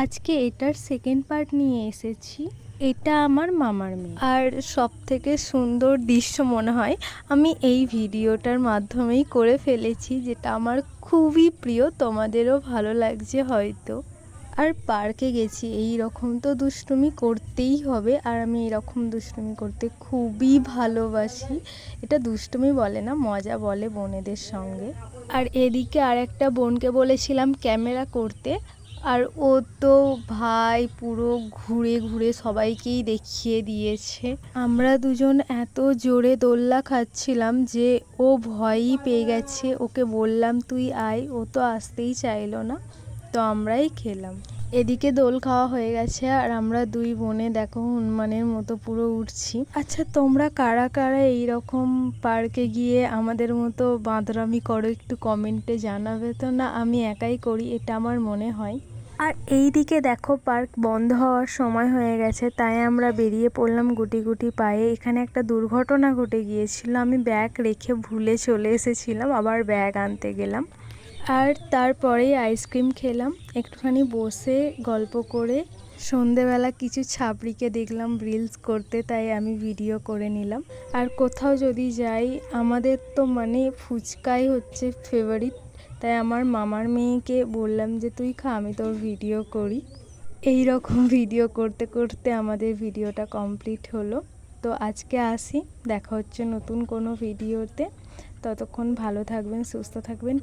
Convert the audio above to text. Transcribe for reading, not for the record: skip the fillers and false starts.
আজকে এটার second part নিয়ে এসেছি। এটা আমার মামার মেয়ে, আর সব থেকে সুন্দর দৃশ্য মনে হয় আমি এই ভিডিওটার মাধ্যমেই করে ফেলেছি, যেটা আমার খুবই প্রিয়, তোমাদেরও ভালো লাগছে হয়তো। আর পার্কে গেছি, এই রকম তো দুষ্টুমি করতেই হবে, আর আমি এরকম দুষ্টুমি করতে খুবই ভালোবাসি। এটা দুষ্টুমি বলে না, মজা বলে বোনেদের সঙ্গে। আর এদিকে আর একটা বোনকে বলেছিলাম ক্যামেরা করতে, আর ও তো ভাই পুরো ঘুরে ঘুরে সবাইকেই দেখিয়ে দিয়েছে। আমরা দুজন এত জোরে দোল্লা খাচ্ছিলাম যে ও ভয়ই পেয়ে গেছে। ওকে বললাম তুই আয়, ও তো আসতেই চাইলো না, তো আমরাই খেলাম। এদিকে দোল খাওয়া হয়ে গেছে, আর আমরা দুই বোনে দেখো হনুমানের মতো পুরো উঠছি। আচ্ছা, তোমরা কারা কারা এইরকম পার্কে গিয়ে আমাদের মতো বাঁদরামি করো একটু কমেন্টে জানাবে তো। না, আমি একাই করি এটা আমার মনে হয়। আর এই দিকে দেখো পার্ক বন্ধ হওয়ার সময় হয়ে গেছে, তাই আমরা বেরিয়ে পড়লাম গুটি গুটি পায়ে। এখানে একটা দুর্ঘটনা ঘটে গিয়েছিল, আমি ব্যাগ রেখে ভুলে চলে এসেছিলাম, আবার ব্যাগ আনতে গেলাম। আর তারপরেই আইসক্রিম খেলাম, একটুখানি বসে গল্প করে। সন্ধেবেলা কিছু ছাপড়িকে দেখলাম রিলস করতে, তাই আমি ভিডিও করে নিলাম। আর কোথাও যদি যাই, আমাদের তো মানে ফুচকাই হচ্ছে ফেভারিট, তাই আমার মামার মেয়েকে বললাম যে তুই খা, আমি তোর ভিডিও করি। এই রকম ভিডিও করতে করতে আমাদের ভিডিওটা কমপ্লিট হলো। তো আজকে আসি, দেখা হচ্ছে নতুন কোনো ভিডিওতে। ততক্ষণ ভালো থাকবেন, সুস্থ থাকবেন।